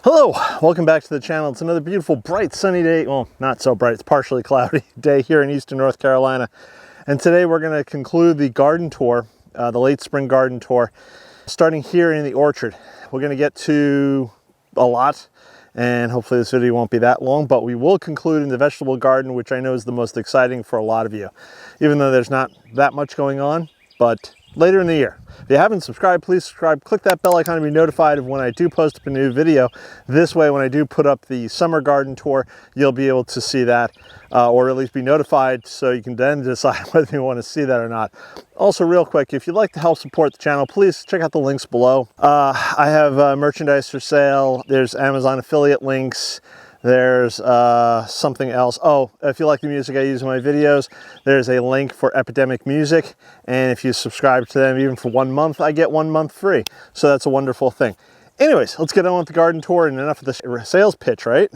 Hello, welcome back to the channel. It's another beautiful, bright, sunny day. Well, not so bright, it's partially cloudy day here in eastern North Carolina. And today we're going to conclude the garden tour, the late spring garden tour, starting here in the orchard. We're going to get to a lot, and hopefully this video won't be that long, but we will conclude in the vegetable garden, which I know is the most exciting for a lot of you, even though there's not that much going on, but later in the year. If you haven't subscribed, please subscribe. Click that bell icon to be notified of when I do post up a new video. This way, when I do put up the summer garden tour, you'll be able to see that, or at least be notified, so you can then decide whether you want to see that or not. Also, real quick, if you'd like to help support the channel, please check out the links below. I have merchandise for sale. There's Amazon affiliate links. There's something else. Oh, if you like the music I use in my videos, there's a link for Epidemic Music. And if you subscribe to them, even for 1 month, I get 1 month free. So that's a wonderful thing. Anyways, let's get on with the garden tour and enough of the sales pitch, right?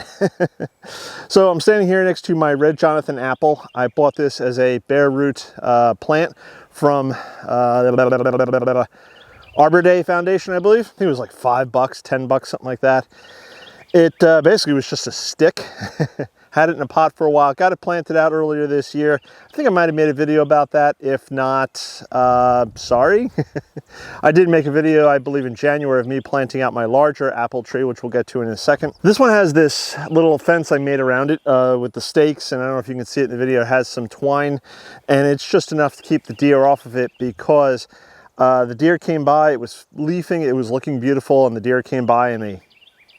So I'm standing here next to my Red Jonathan apple. I bought this as a bare root plant from Arbor Day Foundation, I believe. I think it was like $5, $10, something like that. It basically was just a stick. Had it in a pot for a while, got it planted out earlier this year. I think I might have made a video about that. If not, sorry. I did make a video, I believe in January, of me planting out my larger apple tree, which we'll get to in a second. This one has this little fence I made around it with the stakes, and I don't know if you can see it in the video, it has some twine, and it's just enough to keep the deer off of it because the deer came by, it was leafing, it was looking beautiful, and the deer came by and they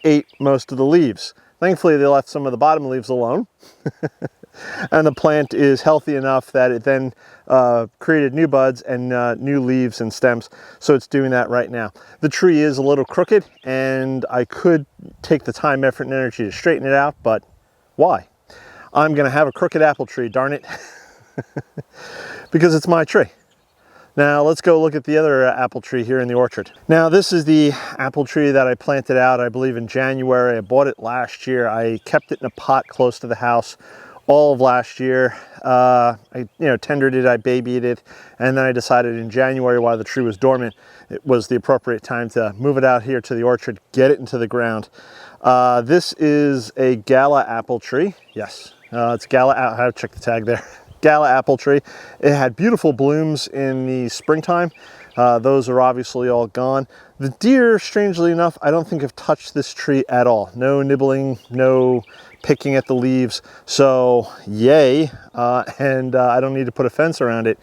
ate most of the leaves. Thankfully, they left some of the bottom leaves alone. And the plant is healthy enough that it then created new buds and new leaves and stems. So it's doing that right now. The tree is a little crooked, and I could take the time, effort, and energy to straighten it out, but why? I'm gonna have a crooked apple tree, darn it. Because it's my tree. Now let's go look at the other apple tree here in the orchard. Now this is the apple tree that I planted out, I believe in January. I bought it last year. I kept it in a pot close to the house all of last year. I tendered it, I babied it, and then I decided in January, while the tree was dormant, it was the appropriate time to move it out here to the orchard, get it into the ground. This is a Gala apple tree. Yes, it's Gala. I have to check the tag there. Gala apple tree. It had beautiful blooms in the springtime. Those are obviously all gone. The deer, strangely enough, I don't think have touched this tree at all. No nibbling, no picking at the leaves. So yay, and I don't need to put a fence around it.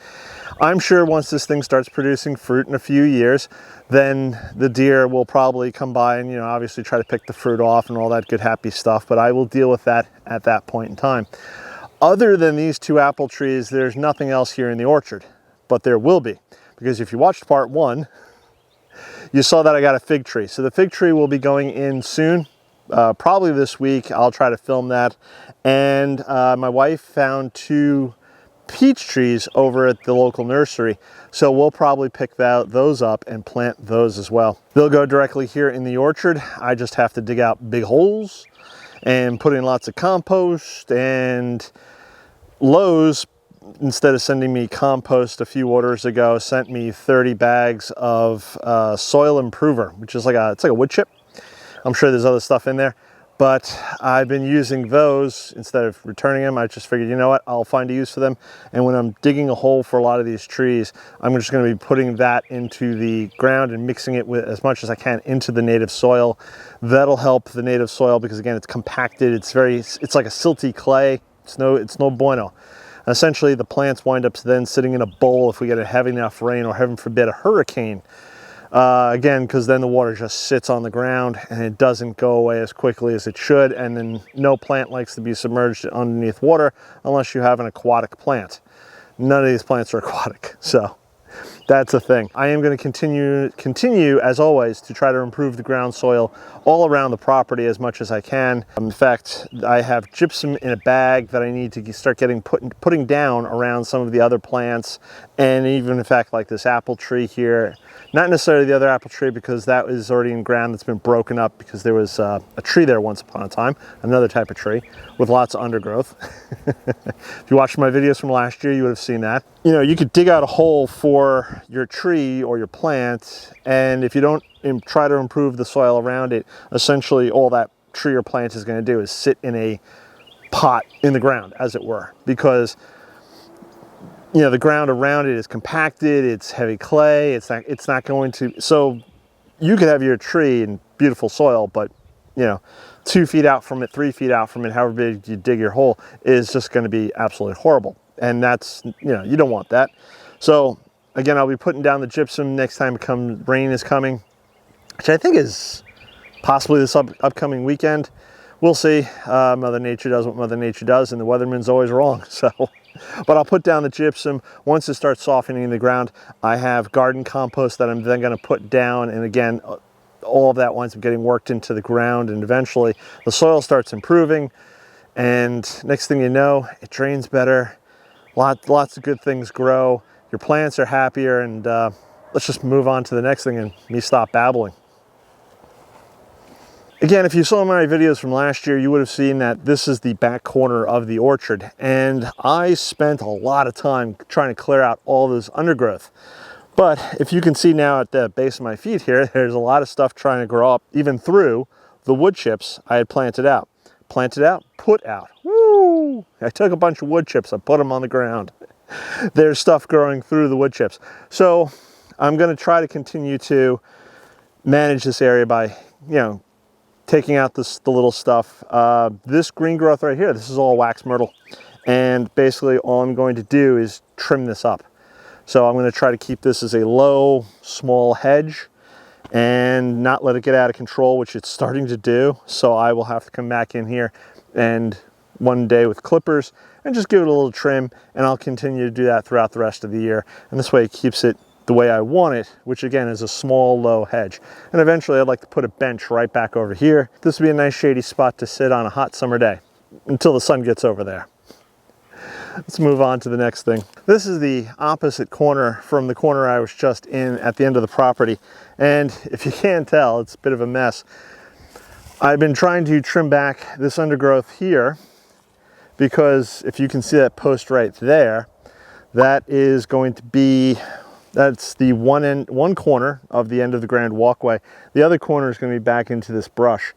I'm sure once this thing starts producing fruit in a few years, then the deer will probably come by and, obviously try to pick the fruit off and all that good happy stuff, but I will deal with that at that point in time. Other than these two apple trees, there's nothing else here in the orchard, but there will be, because if you watched part one, you saw that I got a fig tree. So the fig tree will be going in soon, probably this week. I'll try to film that. And my wife found 2 peach trees over at the local nursery, so we'll probably pick those up and plant those as well. They'll go directly here in the orchard. I just have to dig out big holes and put in lots of compost. And Lowe's, instead of sending me compost a few orders ago, sent me 30 bags of soil improver, which is it's like a wood chip. I'm sure there's other stuff in there, but I've been using those instead of returning them. I just figured, you know what, I'll find a use for them. And when I'm digging a hole for a lot of these trees, I'm just going to be putting that into the ground and mixing it with as much as I can into the native soil. That'll help the native soil because, again, it's compacted. It's like a silty clay. It's no bueno. Essentially, the plants wind up then sitting in a bowl if we get a heavy enough rain, or heaven forbid a hurricane. Again, because then the water just sits on the ground and it doesn't go away as quickly as it should. And then no plant likes to be submerged underneath water unless you have an aquatic plant. None of these plants are aquatic, so that's the thing. I am going to continue as always to try to improve the ground soil all around the property as much as I can. In fact, I have gypsum in a bag that I need to start putting down around some of the other plants, and even in fact like this apple tree here. Not necessarily the other apple tree, because that is already in ground that's been broken up because there was a tree there once upon a time, another type of tree with lots of undergrowth. If you watched my videos from last year, you would have seen that. You could dig out a hole for your tree or your plant, and if try to improve the soil around it, essentially all that tree or plant is going to do is sit in a pot in the ground, as it were, because you know the ground around it is compacted, it's heavy clay, it's not going to, so you could have your tree in beautiful soil, but you know 2 feet out from it, 3 feet out from it, however big you dig your hole, is just going to be absolutely horrible. And that's, you know, you don't want that. So again, I'll be putting down the gypsum next time rain is coming, which I think is possibly this upcoming weekend. We'll see. Mother Nature does what Mother Nature does, and the weatherman's always wrong. So, but I'll put down the gypsum once it starts softening the ground. I have garden compost that I'm then going to put down, and again, all of that winds up getting worked into the ground, and eventually the soil starts improving, and next thing you know, it drains better. Lots of good things grow. Your plants are happier, and let's just move on to the next thing and me stop babbling. Again, if you saw my videos from last year, you would have seen that this is the back corner of the orchard, and I spent a lot of time trying to clear out all this undergrowth. But if you can see now at the base of my feet here, there's a lot of stuff trying to grow up, even through the wood chips I had planted out. Planted out, put out. Woo! I took a bunch of wood chips, I put them on the ground. There's stuff growing through the wood chips. So I'm going to try to continue to manage this area by, you know, taking out the little stuff. This green growth right here, this is all wax myrtle. And basically all I'm going to do is trim this up. So I'm going to try to keep this as a low, small hedge and not let it get out of control, which it's starting to do. So I will have to come back in here and one day with clippers and just give it a little trim, and I'll continue to do that throughout the rest of the year. And this way it keeps it the way I want it, which again is a small, low hedge. And eventually I'd like to put a bench right back over here. This would be a nice shady spot to sit on a hot summer day until the sun gets over there. Let's move on to the next thing. This is the opposite corner from the corner I was just in at the end of the property. And if you can't tell, it's a bit of a mess. I've been trying to trim back this undergrowth here because if you can see that post right there, that is going to be, that's the one corner of the end of the grand walkway. The other corner is going to be back into this brush.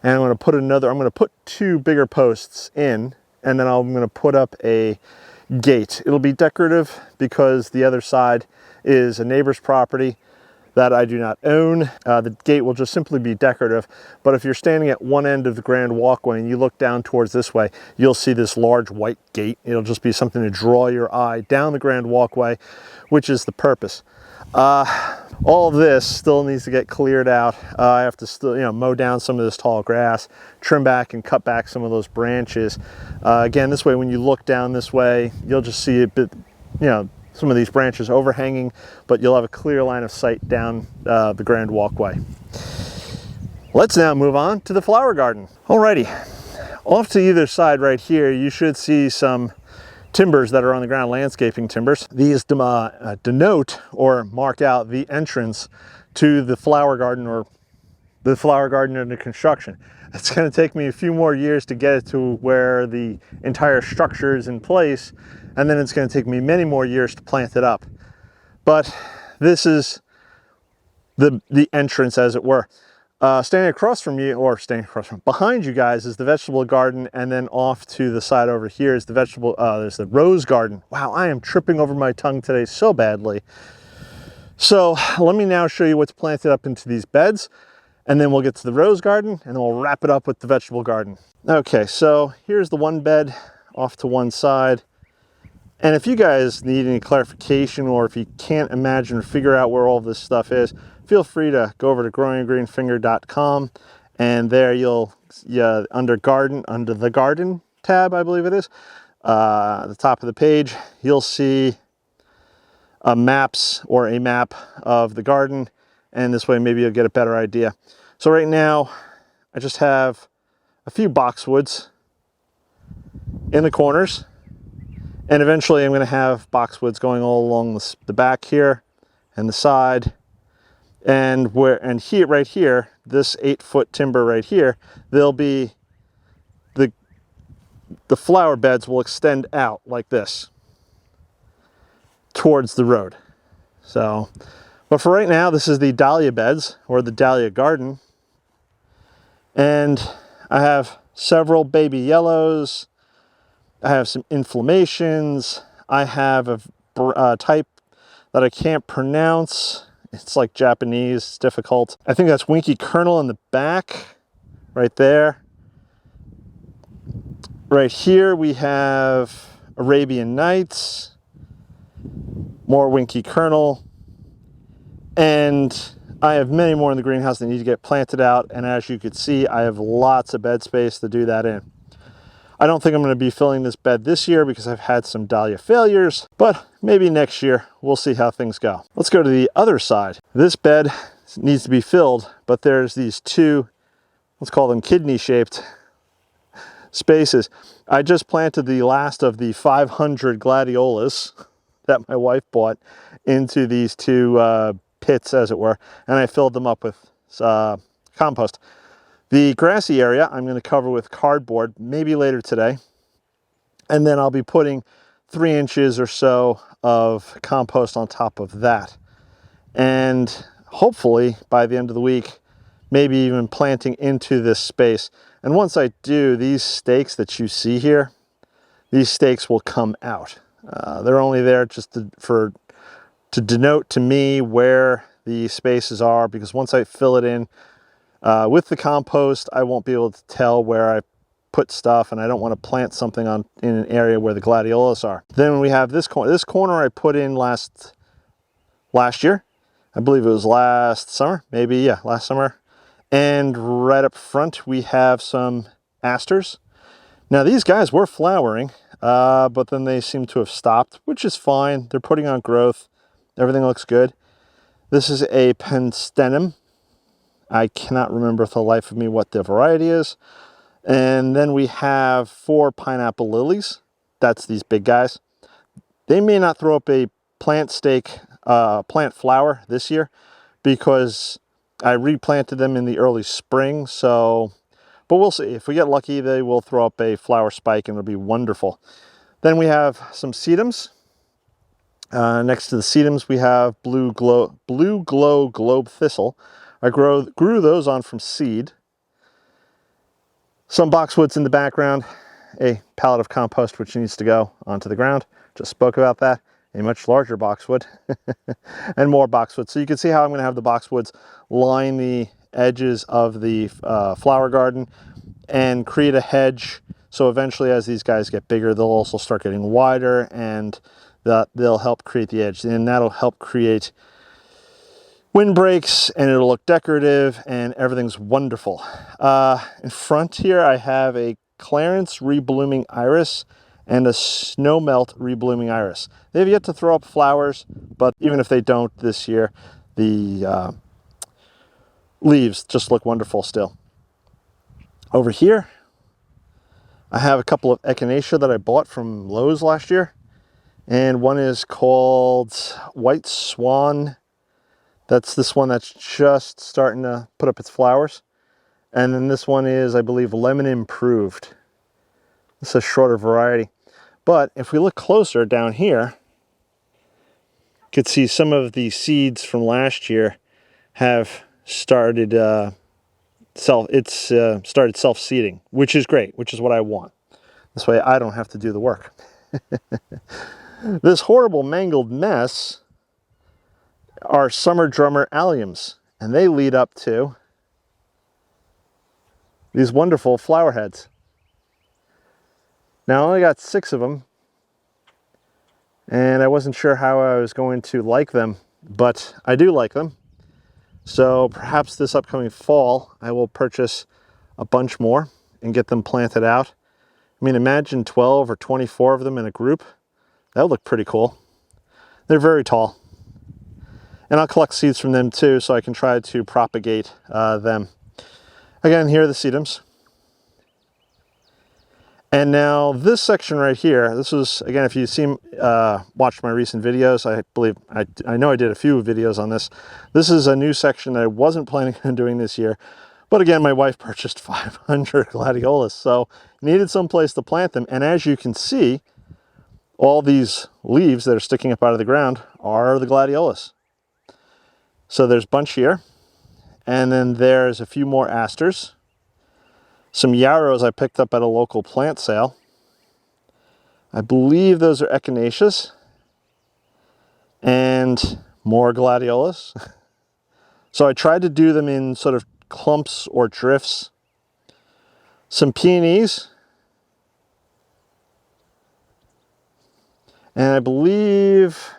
And I'm going to put 2 bigger posts in, and then I'm going to put up a gate. It'll be decorative because the other side is a neighbor's property that I do not own. The gate will just simply be decorative, but if you're standing at one end of the grand walkway and you look down towards this way, you'll see this large white gate. It'll just be something to draw your eye down the grand walkway, which is the purpose. All of this still needs to get cleared out. I have to still, you know, mow down some of this tall grass, trim back and cut back some of those branches. Again, this way, when you look down this way, you'll just see a bit, you know, some of these branches overhanging, but you'll have a clear line of sight down the grand walkway. Let's now move on to the flower garden. Alrighty, off to either side right here, you should see some timbers that are on the ground, landscaping timbers. These denote or mark out the entrance to the flower garden, or the flower garden under construction. It's going to take me a few more years to get it to where the entire structure is in place, and then it's going to take me many more years to plant it up. But this is the entrance, as it were. Standing across from you, or behind you guys, is the vegetable garden, and then off to the side over here is the vegetable, there's the rose garden. Wow, I am tripping over my tongue today so badly. So let me now show you what's planted up into these beds, and then we'll get to the rose garden, and then we'll wrap it up with the vegetable garden. Okay, so here's the one bed off to one side. And if you guys need any clarification, or if you can't imagine or figure out where all this stuff is, feel free to go over to growinggreenfinger.com, and there you'll, under the garden tab, I believe it is, at the top of the page, you'll see a map of the garden, and this way maybe you'll get a better idea. So right now, I just have a few boxwoods in the corners, and eventually I'm going to have boxwoods going all along the back here and the side. And here, right here, this 8-foot timber right here, there'll be the flower beds will extend out like this towards the road. So But for right now, this is the dahlia beds, or the dahlia garden. And I have several baby yellows. I have some inflammations. I have a type that I can't pronounce. It's like Japanese, it's difficult. I think that's Winky Kernel in the back, right there. Right here we have Arabian Nights, more Winky Kernel, and I have many more in the greenhouse that need to get planted out, and as you can see, I have lots of bed space to do that in. I don't think I'm going to be filling this bed this year because I've had some dahlia failures, but maybe next year. We'll see how things go. Let's go to the other side. This bed needs to be filled, but there's these two, let's call them kidney-shaped spaces. I just planted the last of the 500 gladiolas that my wife bought into these two pits, as it were, and I filled them up with compost. The grassy area I'm going to cover with cardboard, maybe later today. And then I'll be putting 3 inches or so of compost on top of that. And hopefully by the end of the week, maybe even planting into this space. And once I do, these stakes that you see here, these stakes will come out. They're only there just to denote to me where the spaces are, because once I fill it in, with the compost, I won't be able to tell where I put stuff, and I don't want to plant something in an area where the gladiolas are. Then we have this corner. This corner I put in last year. I believe it was last summer, maybe, yeah, last summer. And right up front, we have some asters. Now, these guys were flowering, but then they seem to have stopped, which is fine. They're putting on growth. Everything looks good. This is a penstenum. I cannot remember for the life of me what the variety is. And then we have 4 pineapple lilies. That's these big guys. They may not throw up a plant flower this year because I replanted them in the early spring. So, but we'll see. If we get lucky, they will throw up a flower spike and it'll be wonderful. Then we have some sedums. Next to the sedums, we have blue glow globe thistle. I grew those on from seed. Some boxwoods in the background, a pallet of compost which needs to go onto the ground. Just spoke about that. A much larger boxwood and more boxwood. So you can see how I'm going to have the boxwoods line the edges of the flower garden and create a hedge. So eventually, as these guys get bigger, they'll also start getting wider, and they'll help create the edge. And that'll help create windbreaks, and it'll look decorative, and everything's wonderful. In front here, I have a Clarence reblooming iris and a snowmelt reblooming iris. They've yet to throw up flowers, but even if they don't this year, the leaves just look wonderful still. Over here, I have a couple of Echinacea that I bought from Lowe's last year, and one is called White Swan. That's this one that's just starting to put up its flowers. And then this one is, I believe, Lemon Improved. It's a shorter variety. But if we look closer down here, you could see some of the seeds from last year have started started self-seeding, which is great, which is what I want. This way I don't have to do the work. This horrible mangled mess are summer drummer alliums, and they lead up to these wonderful flower heads. Now I only got 6 of them, and I wasn't sure how I was going to like them, but I do like them. So perhaps this upcoming fall I will purchase a bunch more and get them planted out. I mean, imagine 12 or 24 of them in a group. That would look pretty cool. They're very tall. And I'll collect seeds from them too, so I can try to propagate them. Again, here are the sedums. And now this section right here, this was, again, if you watched my recent videos, I know I did a few videos on this. This is a new section that I wasn't planning on doing this year. But again, my wife purchased 500 gladiolas, so needed some place to plant them. And as you can see, all these leaves that are sticking up out of the ground are the gladiolas. So there's a bunch here. And then there's a few more asters. Some yarrows I picked up at a local plant sale. I believe those are echinaceas. And more gladiolas. So I tried to do them in sort of clumps or drifts. Some peonies. And I believe,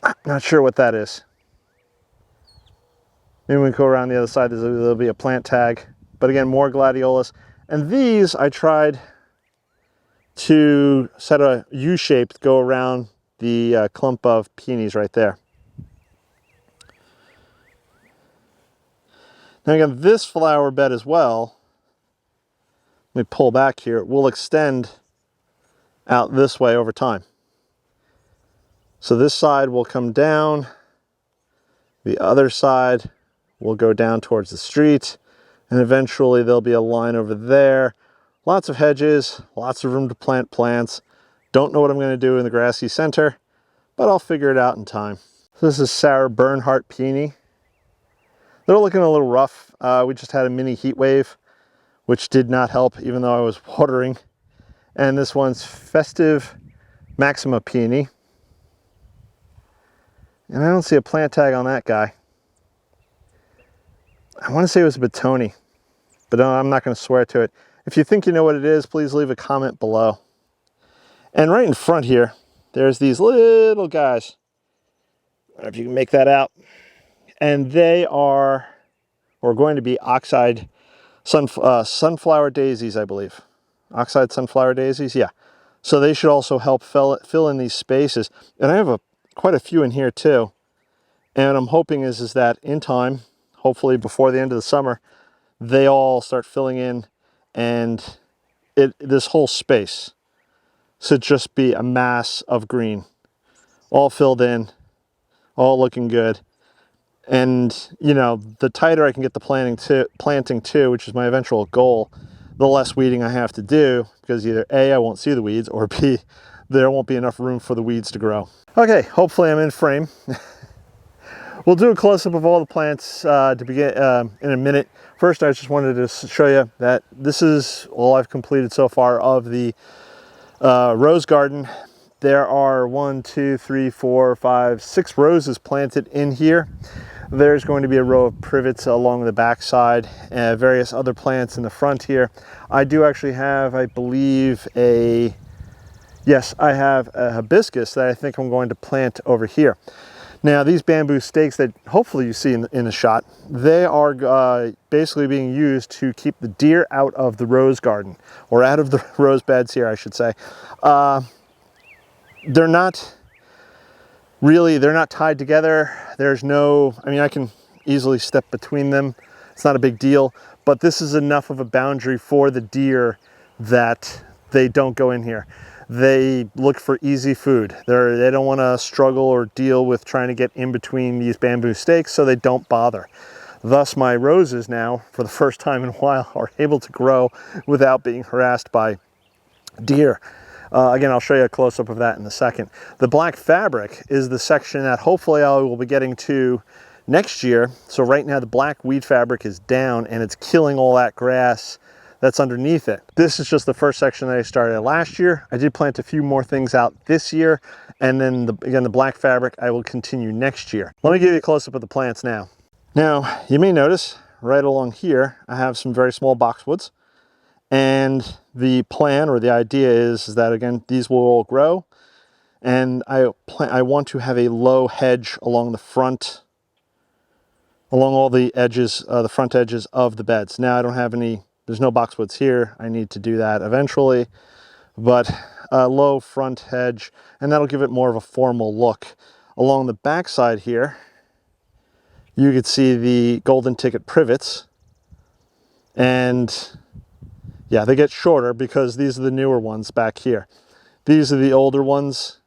I'm not sure what that is. Maybe we can go around the other side, there'll be a plant tag. But again, more gladiolas. And these I tried to set a U-shape to go around the clump of peonies right there. Now again, this flower bed as well, let me pull back here, will extend out this way over time. So this side will come down, the other side will go down towards the street, and eventually there'll be a line over there. Lots of hedges, lots of room to plant plants. Don't know what I'm going to do in the grassy center, but I'll figure it out in time. So this is Sarah Bernhardt Peony. They're looking a little rough. We just had a mini heat wave, which did not help, even though I was watering. And this one's Festive Maxima Peony. And I don't see a plant tag on that guy. I want to say it was a Peony, but I'm not going to swear to it. If you think you know what it is, please leave a comment below. And right in front here, there's these little guys. I don't know if you can make that out. And they are, or going to be, Oxide sunflower daisies, I believe. Oxide sunflower daisies, yeah. So they should also help fill in these spaces. And I have quite a few in here too. And I'm hoping is that in time, hopefully before the end of the summer, they all start filling in, and this whole space should just be a mass of green, all filled in, all looking good. And you know, the tighter I can get the planting to, which is my eventual goal, the less weeding I have to do, because either A, I won't see the weeds, or B, there won't be enough room for the weeds to grow. Okay, hopefully I'm in frame. We'll do a close-up of all the plants to begin in a minute. First, I just wanted to show you that this is all I've completed so far of the rose garden. There are 6 roses planted in here. There's going to be a row of privets along the back side, and various other plants in the front here. I do actually have, I believe, I have a hibiscus that I think I'm going to plant over here. Now, these bamboo stakes that hopefully you see in the shot, they are basically being used to keep the deer out of the rose garden, or out of the rose beds here, I should say. They're not tied together. There's no, I mean, I can easily step between them. It's not a big deal, but this is enough of a boundary for the deer that they don't go in here. They look for easy food. They don't want to struggle or deal with trying to get in between these bamboo stakes, so they don't bother. Thus, my roses now, for the first time in a while, are able to grow without being harassed by deer. Again, I'll show you a close-up of that in a second. The black fabric is the section that hopefully I will be getting to next year. So right now the black weed fabric is down and it's killing all that grass that's underneath it. This is just the first section that I started last year. I did plant a few more things out this year, and then again, the black fabric I will continue next year. Let me give you a close-up of the plants now. Now, you may notice right along here, I have some very small boxwoods, and the plan or the idea is that, again, these will all grow, and I want to have a low hedge along the front, along all the edges, the front edges of the beds. Now, I don't have any, there's no boxwoods here. I need to do that eventually, but a low front hedge, and that'll give it more of a formal look. Along the back side here, you could see the golden ticket privets, and yeah, they get shorter because these are the newer ones back here. These are the older ones.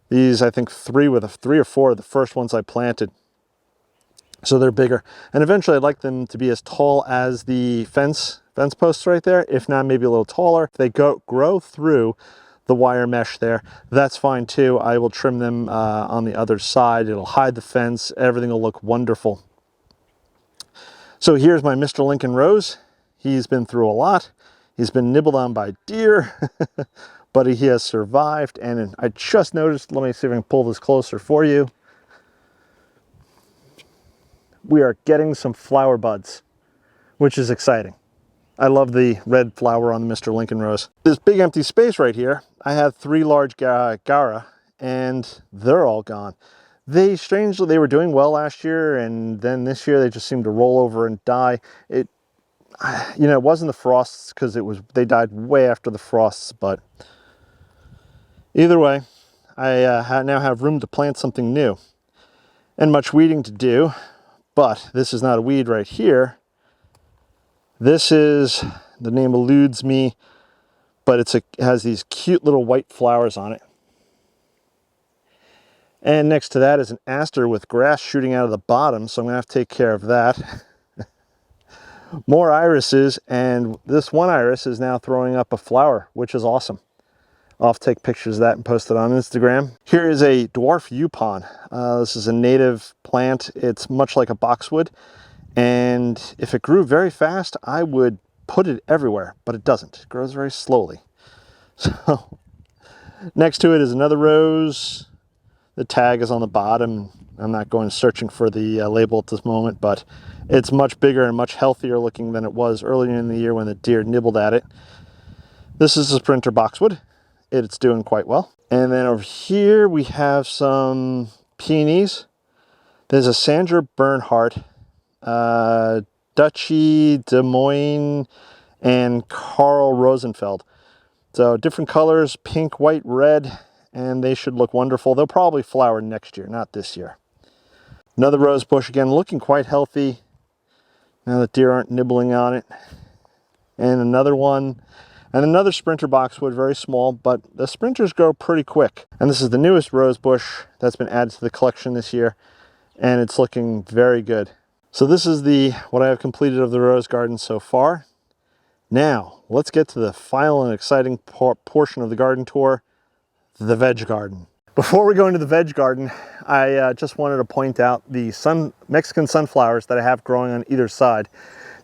These, I think, 3 or 4 of the first ones I planted. So they're bigger. And eventually I'd like them to be as tall as the fence posts right there, if not maybe a little taller. If they grow through the wire mesh there. That's fine too. I will trim them on the other side. It'll hide the fence. Everything will look wonderful. So here's my Mr. Lincoln Rose. He's been through a lot. He's been nibbled on by deer, but he has survived. And I just noticed, let me see if I can pull this closer for you. We are getting some flower buds, which is exciting. I love the red flower on the Mr. Lincoln Rose. This big empty space right here, I had 3 large Gara, and they're all gone. They were doing well last year, and then this year they just seemed to roll over and die. It wasn't the frosts, because they died way after the frosts, but either way, I now have room to plant something new and much weeding to do. But this is not a weed right here. This is, the name eludes me, but it has these cute little white flowers on it. And next to that is an aster with grass shooting out of the bottom, so I'm gonna have to take care of that. More irises, and this one iris is now throwing up a flower, which is awesome. I'll have to take pictures of that and post it on Instagram. Here is a Dwarf Yupon. This is a native plant. It's much like a boxwood. And if it grew very fast, I would put it everywhere, but it doesn't. It grows very slowly. So next to it is another rose. The tag is on the bottom. I'm not going searching for the label at this moment, but it's much bigger and much healthier looking than it was earlier in the year when the deer nibbled at it. This is a sprinter boxwood. It's doing quite well. And then over here we have some peonies. There's a Sandra Bernhardt, Dutchy, Des Moines, and Carl Rosenfeld. So different colors, pink, white, red, and they should look wonderful. They'll probably flower next year, not this year. Another rose bush, again, looking quite healthy. Now that deer aren't nibbling on it. And another one. And another sprinter boxwood, very small, but the sprinters grow pretty quick. And this is the newest rose bush that's been added to the collection this year, and it's looking very good. So this is what I have completed of the rose garden so far. Now, let's get to the final and exciting portion of the garden tour, the veg garden. Before we go into the veg garden, I just wanted to point out the Mexican sunflowers that I have growing on either side.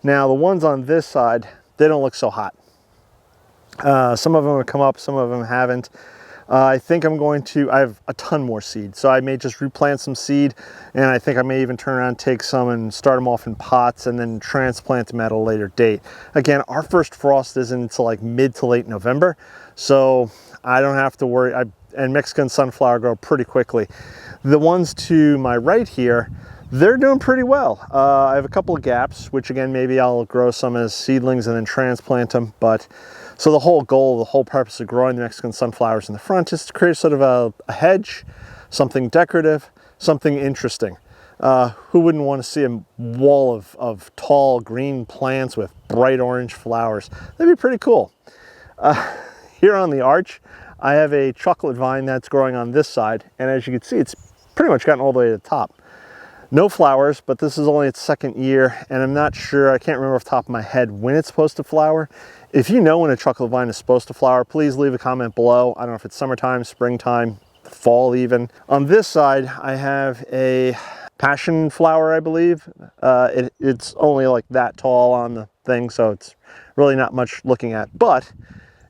Now, the ones on this side, they don't look so hot. Some of them have come up, some of them haven't. I think I have a ton more seed, so I may just replant some seed, and I think I may even turn around and take some and start them off in pots and then transplant them at a later date. Again, our first frost isn't until like mid to late November, so I don't have to worry. And Mexican sunflower grow pretty quickly. The ones to my right here, they're doing pretty well. I have a couple of gaps, which again, maybe I'll grow some as seedlings and then transplant them, but so the whole purpose of growing the Mexican sunflowers in the front is to create sort of a hedge, something decorative, something interesting. Who wouldn't want to see a wall of tall green plants with bright orange flowers? That'd be pretty cool. Here on the arch, I have a chocolate vine that's growing on this side, and as you can see, it's pretty much gotten all the way to the top. No flowers, but this is only its second year, and I'm not sure, I can't remember off the top of my head when it's supposed to flower. If you know when a chocolate vine is supposed to flower, please leave a comment below. I don't know if it's summertime, springtime, fall even. On this side, I have a passion flower, I believe. It's only like that tall on the thing, so it's really not much looking at, but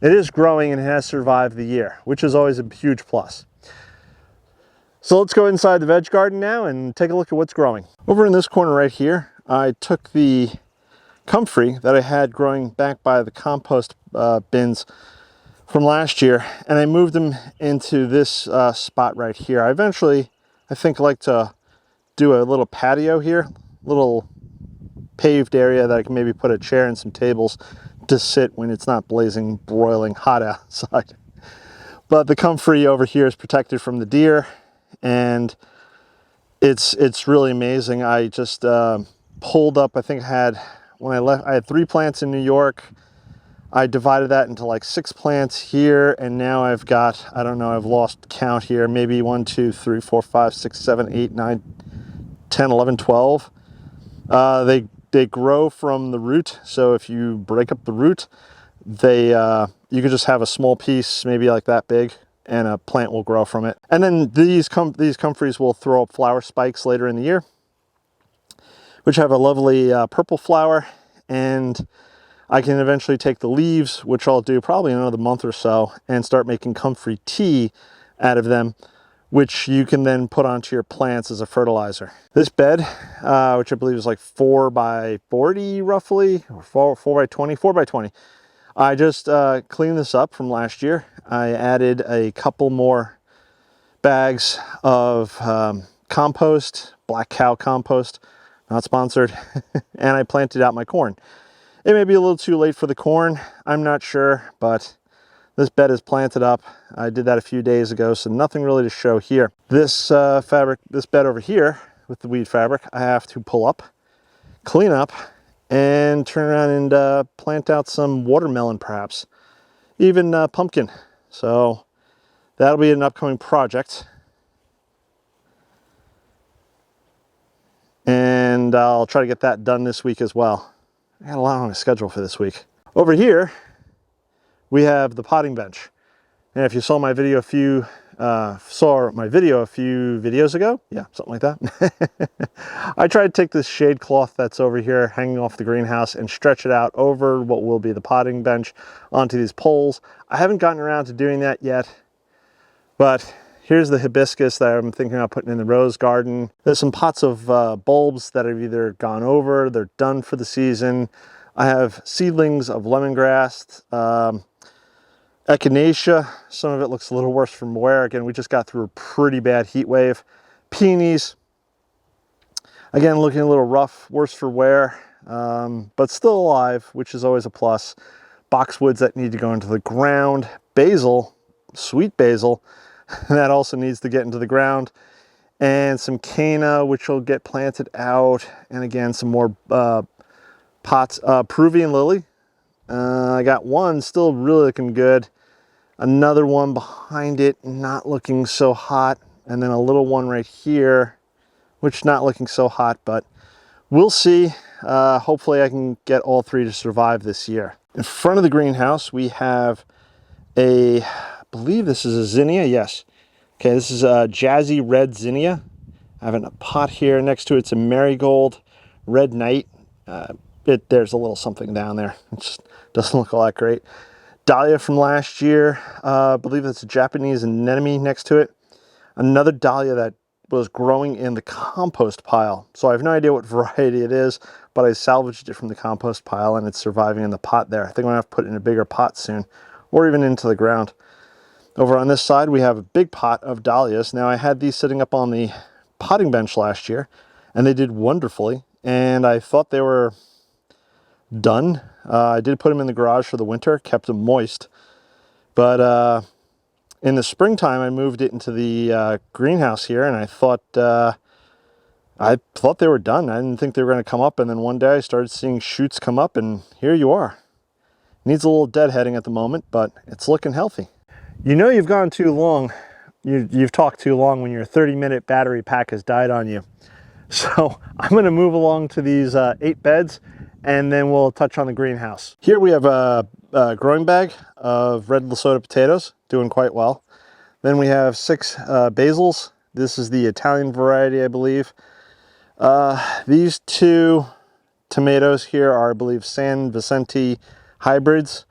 it is growing and it has survived the year, which is always a huge plus. So let's go inside the veg garden now and take a look at what's growing. Over in this corner right here, I took the comfrey that I had growing back by the compost bins from last year, and I moved them into this spot right here. I think like to do a little patio here, little paved area that I can maybe put a chair and some tables to sit when it's not blazing, broiling hot outside. But the comfrey over here is protected from the deer, and it's really amazing. I just pulled up, I think when I left, I had 3 plants in New York. I divided that into like 6 plants here, and now I've got, I don't know, I've lost count here, maybe 1, 2, 3, 4, 5, 6, 7, 8, 9, 10, 11, 12. They grow from the root, so if you break up the root, you could just have a small piece, maybe like that big, and a plant will grow from it. And then these comfreys will throw up flower spikes later in the year, which have a lovely purple flower, and I can eventually take the leaves, which I'll do probably in another month or so, and start making comfrey tea out of them, which you can then put onto your plants as a fertilizer. This bed, which I believe is like 4 by 40 roughly, or 4 by 20, 4 by 20. I just cleaned this up from last year. I added a couple more bags of compost, black cow compost, not sponsored, and I planted out my corn. It may be a little too late for the corn, I'm not sure, but this bed is planted up. I did that a few days ago, so nothing really to show here. This this bed over here with the weed fabric, I have to pull up, clean up, and turn around and plant out some watermelon perhaps, even pumpkin. So that'll be an upcoming project. And I'll try to get that done this week as well. I got a lot on my schedule for this week. Over here, we have the potting bench. And if you saw my video a few videos ago, yeah, something like that. I tried to take this shade cloth that's over here hanging off the greenhouse and stretch it out over what will be the potting bench onto these poles. I haven't gotten around to doing that yet, but here's the hibiscus that I'm thinking about putting in the rose garden. There's some pots of bulbs that have either gone over, they're done for the season. I have seedlings of lemongrass, Echinacea, some of it looks a little worse from wear. Again, we just got through a pretty bad heat wave. Peonies, again, looking a little rough, worse for wear, but still alive, which is always a plus. Boxwoods that need to go into the ground. Basil, sweet basil, that also needs to get into the ground. And some canna, which will get planted out. And again, some more pots. Peruvian lily. I got one still really looking good. Another one behind it, not looking so hot. And then a little one right here, which not looking so hot, but we'll see. Hopefully I can get all three to survive this year. In front of the greenhouse, we have I believe this is a zinnia, yes. Okay, this is a jazzy red zinnia. I have a pot here. Next to it's a marigold, red night. There's a little something down there. It just doesn't look all that great. Dahlia from last year. I believe that's a Japanese anemone next to it. Another dahlia that was growing in the compost pile. So I have no idea what variety it is, but I salvaged it from the compost pile and it's surviving in the pot there. I think I'm gonna have to put it in a bigger pot soon, or even into the ground. Over on this side, we have a big pot of dahlias. Now I had these sitting up on the potting bench last year and they did wonderfully. And I thought they were done. I did put them in the garage for the winter, kept them moist. But in the springtime, I moved it into the greenhouse here, and I thought they were done. I didn't think they were going to come up, and then one day I started seeing shoots come up, and here you are. Needs a little deadheading at the moment, but it's looking healthy. You know you've gone too long. You've talked too long when your 30-minute battery pack has died on you. So I'm going to move along to these 8 beds, and then we'll touch on the greenhouse. Here we have a growing bag of red Lesotho potatoes, doing quite well. Then we have 6 basils. This is the Italian variety, I believe. These 2 tomatoes here are, I believe, San Vicente hybrids.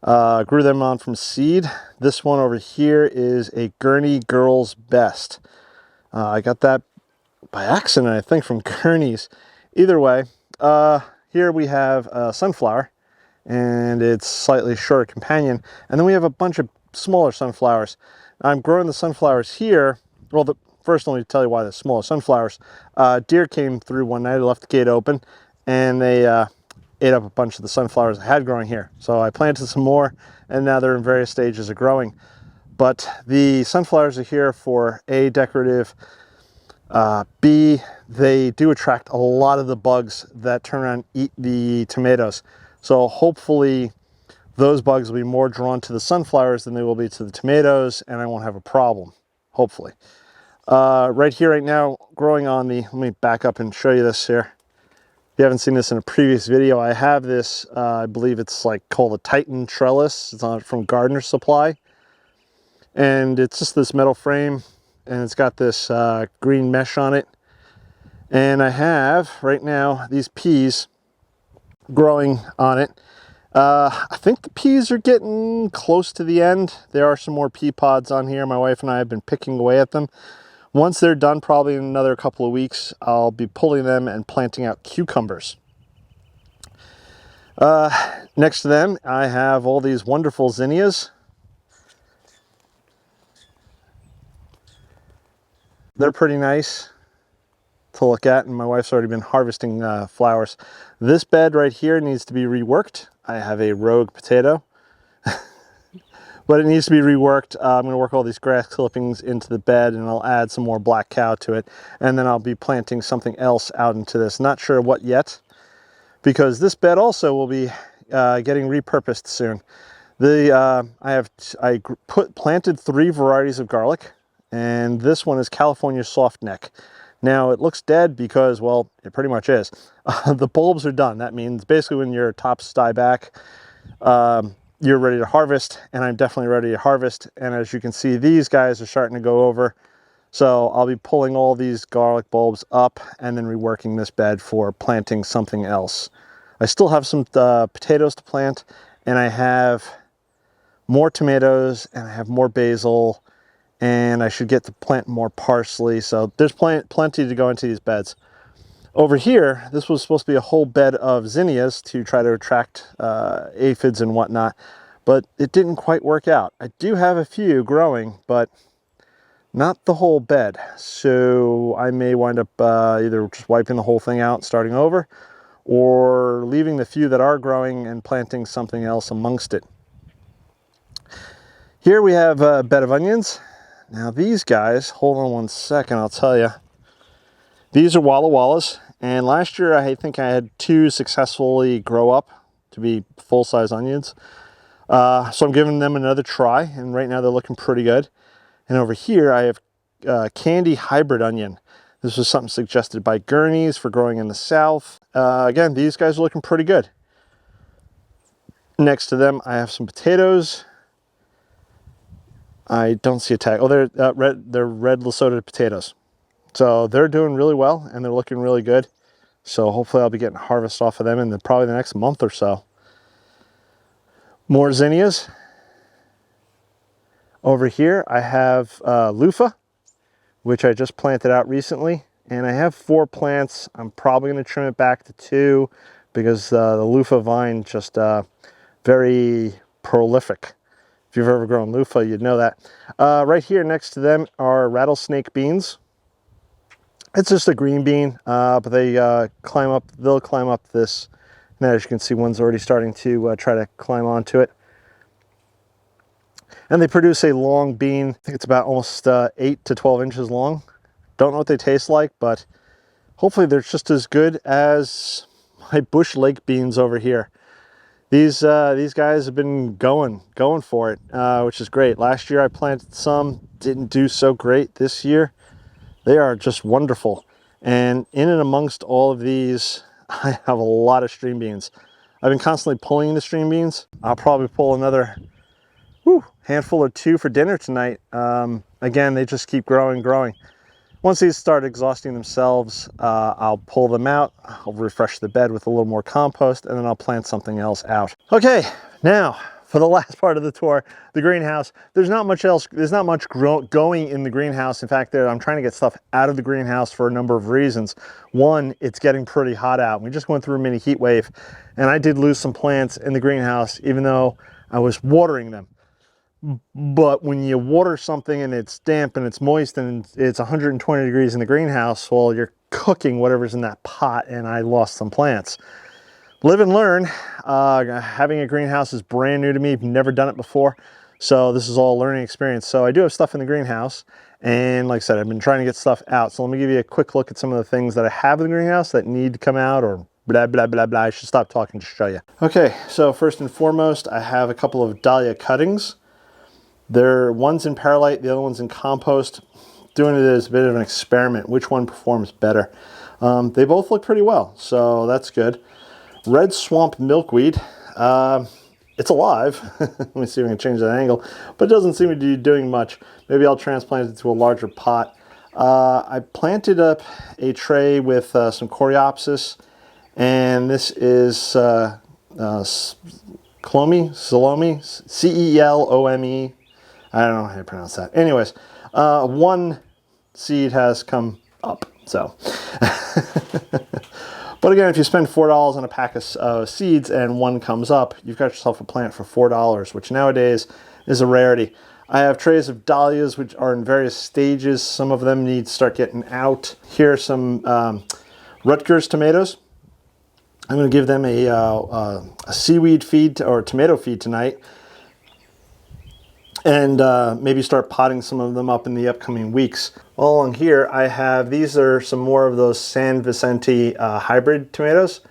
Grew them on from seed. This one over here is a Gurney Girl's Best. I got that by accident, I think, from Gurney's. Either way, here we have a sunflower, and it's slightly shorter companion. And then we have a bunch of smaller sunflowers. I'm growing the sunflowers here. Well, first let me tell you why they're smaller sunflowers. Deer came through one night, I left the gate open, and they ate up a bunch of the sunflowers I had growing here. So I planted some more, and now they're in various stages of growing. But the sunflowers are here for A, decorative, B, they do attract a lot of the bugs that turn around and eat the tomatoes. So hopefully those bugs will be more drawn to the sunflowers than they will be to the tomatoes, and I won't have a problem, hopefully. Right here, right now, growing on the, let me back up and show you this here. you haven't seen this in a previous video, I have this, I believe it's like called a Titan Trellis. It's on from Gardener Supply. And it's just this metal frame, and it's got this green mesh on it. And I have, right now, these peas growing on it. I think the peas are getting close to the end. There are some more pea pods on here. My wife and I have been picking away at them. Once they're done, probably in another couple of weeks, I'll be pulling them and planting out cucumbers. Next to them, I have all these wonderful zinnias. They're pretty nice to look at, and my wife's already been harvesting flowers. This bed right here needs to be reworked. I have a rogue potato. But it needs to be reworked. I'm going to work all these grass clippings into the bed, and I'll add some more black cow to it. And then I'll be planting something else out into this. Not sure what yet, because this bed also will be getting repurposed soon. I planted 3 varieties of garlic, and this one is California Soft Neck. Now it looks dead because, well, it pretty much is. The bulbs are done. That means basically when your tops die back, you're ready to harvest, and I'm definitely ready to harvest. And as you can see, these guys are starting to go over. So I'll be pulling all these garlic bulbs up and then reworking this bed for planting something else. I still have some potatoes to plant, and I have more tomatoes, and I have more basil, and I should get to plant more parsley. So there's plenty to go into these beds. Over here, this was supposed to be a whole bed of zinnias to try to attract aphids and whatnot, but it didn't quite work out. I do have a few growing, but not the whole bed. So I may wind up either just wiping the whole thing out, starting over, or leaving the few that are growing and planting something else amongst it. Here we have a bed of onions. Now these guys, hold on one second, I'll tell you. These are Walla Wallas, and last year I think I had 2 successfully grow up to be full-size onions. So I'm giving them another try, and right now they're looking pretty good. And over here I have candy hybrid onion. This was something suggested by Gurney's for growing in the south. Again, these guys are looking pretty good. Next to them I have some potatoes. I don't see a tag. Oh, they're red Lesotho potatoes. So they're doing really well, and they're looking really good. So hopefully I'll be getting harvest off of them in probably the next month or so. More zinnias. Over here I have Luffa, which I just planted out recently. And I have 4 plants. I'm probably going to trim it back to 2 because the Luffa vine just very prolific. If you've ever grown Luffa, you'd know that. Right here next to them are Rattlesnake Beans. It's just a green bean, but they'll climb up this. And as you can see, one's already starting to try to climb onto it. And they produce a long bean. I think it's about almost 8 to 12 inches long. Don't know what they taste like, but hopefully they're just as good as my bush lake beans over here. These guys have been going for it, which is great. Last year I planted some, didn't do so great. This year they are just wonderful. And in and amongst all of these, I have a lot of string beans. I've been constantly pulling the string beans. I'll probably pull another handful or 2 for dinner tonight. Again, they just keep growing. Once these start exhausting themselves, I'll pull them out. I'll refresh the bed with a little more compost, and then I'll plant something else out. Okay, now for the last part of the tour, the greenhouse. There's not much else. There's not much going in the greenhouse. In fact, I'm trying to get stuff out of the greenhouse for a number of reasons. One, it's getting pretty hot out. We just went through a mini heat wave, and I did lose some plants in the greenhouse, even though I was watering them. But when you water something and it's damp and it's moist and it's 120 degrees in the greenhouse, well, you're cooking whatever's in that pot, and I lost some plants. Live and learn. Having a greenhouse is brand new to me. I've never done it before. So this is all a learning experience. So I do have stuff in the greenhouse. And like I said, I've been trying to get stuff out. So let me give you a quick look at some of the things that I have in the greenhouse that need to come out, or blah, blah, blah, blah. I should stop talking to show you. Okay, so first and foremost, I have a couple of Dahlia Cuttings. One's in perlite, the other one's in compost. Doing it as a bit of an experiment, which one performs better. They both look pretty well, so that's good. Red Swamp Milkweed. It's alive. Let me see if I can change that angle, but it doesn't seem to be doing much. Maybe I'll transplant it to a larger pot. I planted up a tray with some Coreopsis, and this is Celome, C-E-L-O-M-E. I don't know how to pronounce that. Anyways, one seed has come up, so. But again, if you spend $4 on a pack of seeds and one comes up, you've got yourself a plant for $4, which nowadays is a rarity. I have trays of Dahlias, which are in various stages. Some of them need to start getting out. Here are some Rutgers Tomatoes. I'm going to give them a seaweed feed or tomato feed tonight, and maybe start potting some of them up in the upcoming weeks. All along here, I have, these are some more of those San Vicente hybrid tomatoes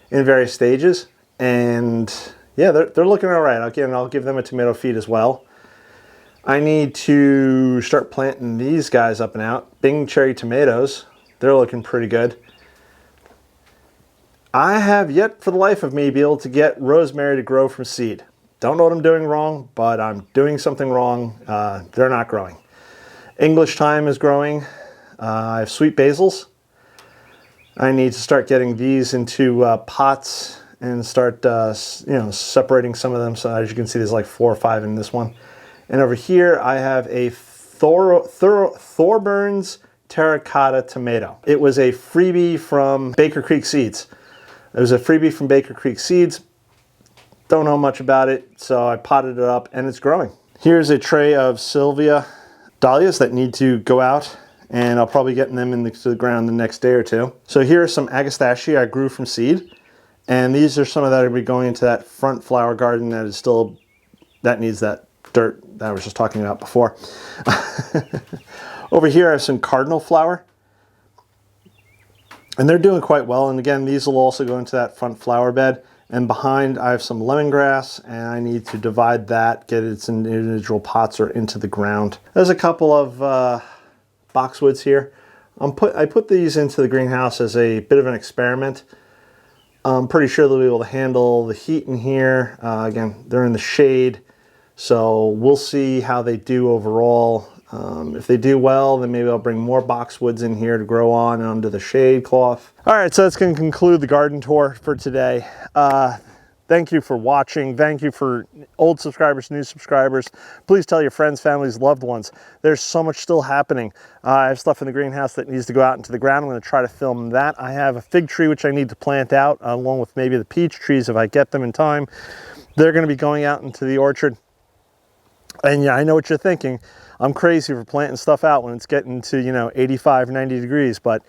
in various stages, and yeah, they're looking all right. Again, I'll give them a tomato feed as well. I need to start planting these guys up and out. Bing cherry tomatoes, they're looking pretty good. I have yet for the life of me be able to get rosemary to grow from seed. Don't know what I'm doing wrong, but I'm doing something wrong. They're not growing. English thyme is growing. I have sweet basils. I need to start getting these into pots and start separating some of them. So as you can see, there's like 4 or 5 in this one. And over here, I have a Thorburns terracotta tomato. It was a freebie from Baker Creek Seeds. It was a freebie from Baker Creek Seeds. Don't know much about it, so I potted it up and it's growing. Here's a tray of Silvia Dahlias that need to go out, and I'll probably get them into the ground the next day or two. So here are some Agastacea I grew from seed, and these are some of that will be going into that front flower garden that is still, that needs that dirt that I was just talking about before. Over here I have some cardinal flower, and they're doing quite well. And again, these will also go into that front flower bed. And behind I have some lemongrass, and I need to divide that, get it in individual pots or into the ground. There's a couple of boxwoods here. I put these into the greenhouse as a bit of an experiment. I'm pretty sure they'll be able to handle the heat in here. Again, they're in the shade, so we'll see how they do overall. If they do well, then maybe I'll bring more boxwoods in here to grow on under the shade cloth. All right, so that's going to conclude the garden tour for today. Thank you for watching. Thank you for old subscribers, new subscribers. Please tell your friends, families, loved ones. There's so much still happening. I have stuff in the greenhouse that needs to go out into the ground. I'm going to try to film that. I have a fig tree which I need to plant out, along with maybe the peach trees if I get them in time. They're going to be going out into the orchard. And yeah, I know what you're thinking. I'm crazy for planting stuff out when it's getting to, 85, 90 degrees, but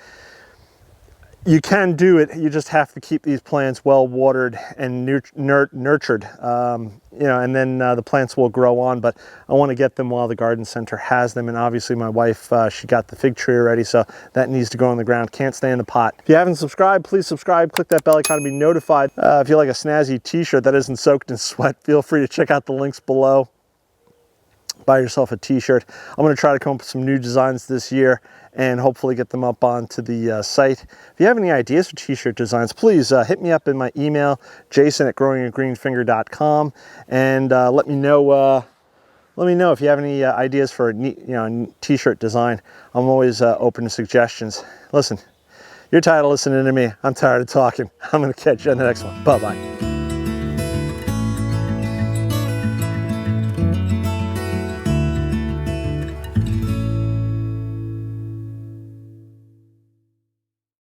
you can do it. You just have to keep these plants well watered and nurtured, and then the plants will grow on. But I want to get them while the garden center has them. And obviously my wife, she got the fig tree already, so that needs to go on the ground. Can't stay in the pot. If you haven't subscribed, please subscribe. Click that bell icon to be notified. If you like a snazzy t-shirt that isn't soaked in sweat, feel free to check out the links below. Buy yourself a t-shirt. I'm going to try to come up with some new designs this year and hopefully get them up onto the site. If you have any ideas for t-shirt designs, please hit me up in my email, jason@growingagreenfinger.com, and let me know if you have any ideas for a t-shirt design. I'm always open to suggestions. Listen, you're tired of listening to me. I'm tired of talking. I'm going to catch you on the next one. Bye-bye.